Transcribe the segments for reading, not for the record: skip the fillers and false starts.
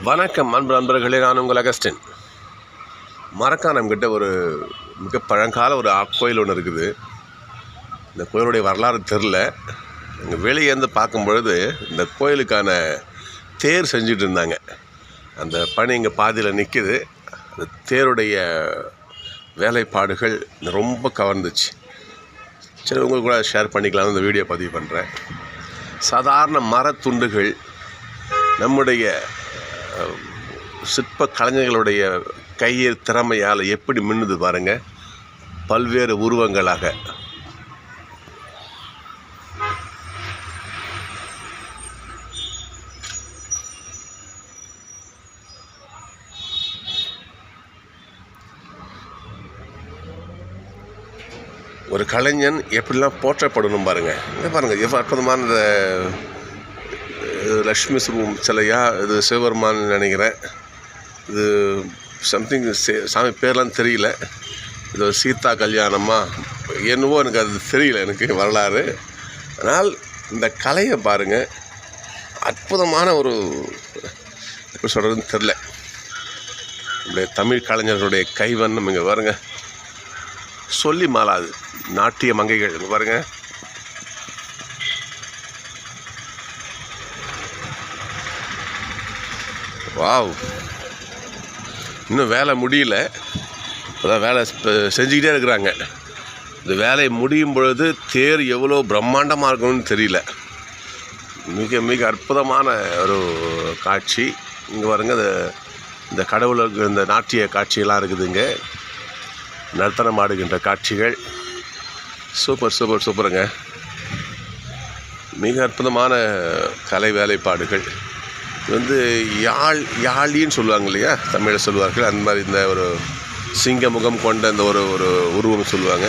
வணக்கம் அன்பு நண்பர்களே, நான் உங்கள் அகஸ்டின். மரக்காணம் கிட்ட ஒரு மிக பழங்கால ஒரு கோயில் ஒன்று இருக்குது. இந்த கோயிலுடைய வரலாறு தெரில. இங்கே வெளியேருந்து பார்க்கும் பொழுது இந்த கோயிலுக்கான தேர் செஞ்சுட்டு இருந்தாங்க. அந்த பணி இங்கே பாதியில் நிற்கிது. அந்த தேருடைய வேலைப்பாடுகள் ரொம்ப கவர்ந்துச்சு. சரி, உங்களுக்கு கூட ஷேர் பண்ணிக்கலாம்னு இந்த வீடியோ பதிவு பண்ணுறேன். சாதாரண மரத்துண்டுகள் நம்முடைய சிற்ப கலைஞர்களுடைய கையில் திறமையால் எப்படி மின்னுது பாருங்கள், பல்வேறு உருவங்களாக. ஒரு கலைஞன் எப்படிலாம் போற்றப்படணும் பாருங்கள். இங்கே பாருங்கள், எவ்வளோ அற்புதமான இந்த லக்ஷ்மி சிலையா, இது சிவபெருமான் நினைக்கிறேன். இது சம்திங் சாமி பேர்லாம் தெரியல. இது சீதா கல்யாணமா என்னவோ எனக்கு அது தெரியல, எனக்கு வரலாறு. ஆனால் இந்த கலையை பாருங்கள், அற்புதமான ஒரு எப்படி சொல்கிறதுன்னு தெரில. நம்முடைய தமிழ் கலைஞர்களுடைய கைவண்ணம் இங்கே பாருங்கள், சொல்லி மாளாது. நாட்டிய மங்கைகள் இங்கே பாருங்கள். வாவ், இன்னும் வேலை முடியல. அதான் வேலை செஞ்சுக்கிட்டே இருக்கிறாங்க. இந்த வேலை முடியும் பொழுது தேர் எவ்வளோ பிரம்மாண்டமாக இருக்கணும்னு தெரியல. மிக மிக அற்புதமான ஒரு காட்சி. இங்கே பாருங்க, இந்த கடவுளுக்கு இந்த நாட்டிய காட்சியெல்லாம் இருக்குதுங்க. நர்த்தனம் ஆடுகின்ற காட்சிகள் சூப்பர் சூப்பர் சூப்பருங்க. மிக அற்புதமான கலை வேலைப்பாடுகள். வந்து யாழின்னு சொல்லுவாங்க இல்லையா, தமிழில் சொல்லுவார்கள். அந்த மாதிரி இந்த ஒரு சிங்க முகம் கொண்ட இந்த ஒரு உருவம் சொல்லுவாங்க.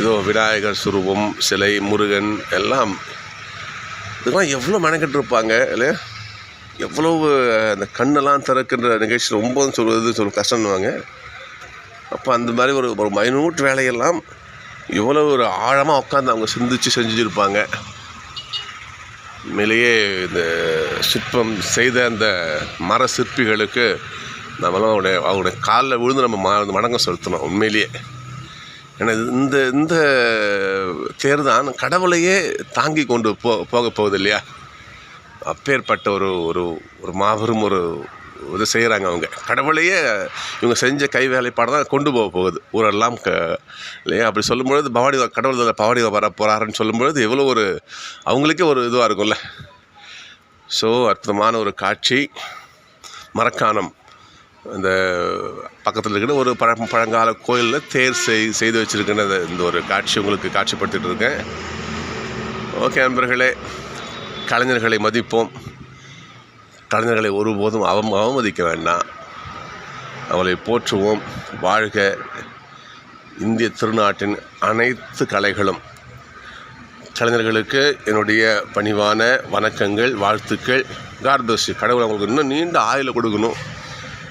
ஏதோ விநாயகர் சுரூபம், சிலை, முருகன் எல்லாம் இதெல்லாம் எவ்வளோ மெனக்கெட்டுருப்பாங்க இல்லையா. எவ்வளவு அந்த கண்ணெல்லாம் திறக்கின்ற நிகழ்ச்சி ரொம்ப சொல்வது கஷ்டம்னுவாங்க. அப்போ அந்த மாதிரி ஒரு மைனூட் வேலையெல்லாம் எவ்வளோ ஒரு ஆழமாக உட்காந்து அவங்க செஞ்சுருப்பாங்க. உண்மையிலேயே இந்த சிற்பம் செய்த அந்த மர சிற்பிகளுக்கு நம்மளாம் அவருடைய காலில் விழுந்து நம்ம வணக்கம் செலுத்தணும் உண்மையிலேயே. ஏன்னா இந்த தேர் தான் கடவுளையே தாங்கி கொண்டு போக போகுது இல்லையா. அப்பேற்பட்ட ஒரு மாபெரும் இது செய்கிறாங்க அவங்க. கடவுளையே இவங்க செஞ்ச கை வேலைப்பாடு தான் கொண்டு போகுது ஊரெல்லாம் இல்லையா. அப்படி சொல்லும்பொழுது கடவுள் பவானி வர போகிறாருன்னு சொல்லும்பொழுது எவ்வளோ அவங்களுக்கே ஒரு இதுவாக இருக்கும்ல. ஸோ அற்புதமான ஒரு காட்சி. மரக்காணம் இந்த பக்கத்தில் இருக்கிற ஒரு பழங்கால கோயிலில் தேர் செய்து வச்சுருக்கின்ற இந்த ஒரு காட்சி உங்களுக்கு காட்சிப்படுத்திகிட்டு இருக்கேன். ஓகே நண்பர்களே, கலைஞர்களை மதிப்போம். கலைஞர்களை ஒருபோதும் அவமதிக்க வேண்டாம். அவளை போற்றுவோம். வாழ்க இந்திய திருநாட்டின் அனைத்து கலைகளும். கலைஞர்களுக்கு என்னுடைய பணிவான வணக்கங்கள், வாழ்த்துக்கள். God bless you. கடவுள் அவங்களுக்கு இன்னும் நீண்ட ஆயுளை கொடுக்கணும்.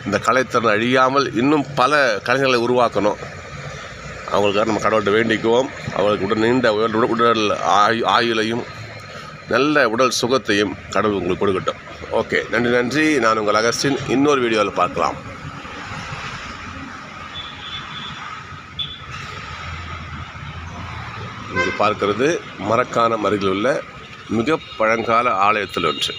இந்த கலைத்திறன் அழியாமல் இன்னும் பல கலைஞர்களை உருவாக்கணும். அவங்களுக்காக நம்ம கடவுள்கிட்ட வேண்டிக்குவோம். அவங்களுக்கு நீண்ட உடல் ஆயுளையும் நல்ல உடல் சுகத்தையும் கடவுள் உங்களுக்கு கொடுக்கட்டும். ஓகே, நன்றி. நான் உங்கள் அகஸ்டின். இன்னொரு வீடியோவில் பார்க்கலாம். இங்கு பார்க்கிறது மரக்காணம் அருகில் உள்ள மிக பழங்கால ஆலயத்தில் ஒன்று.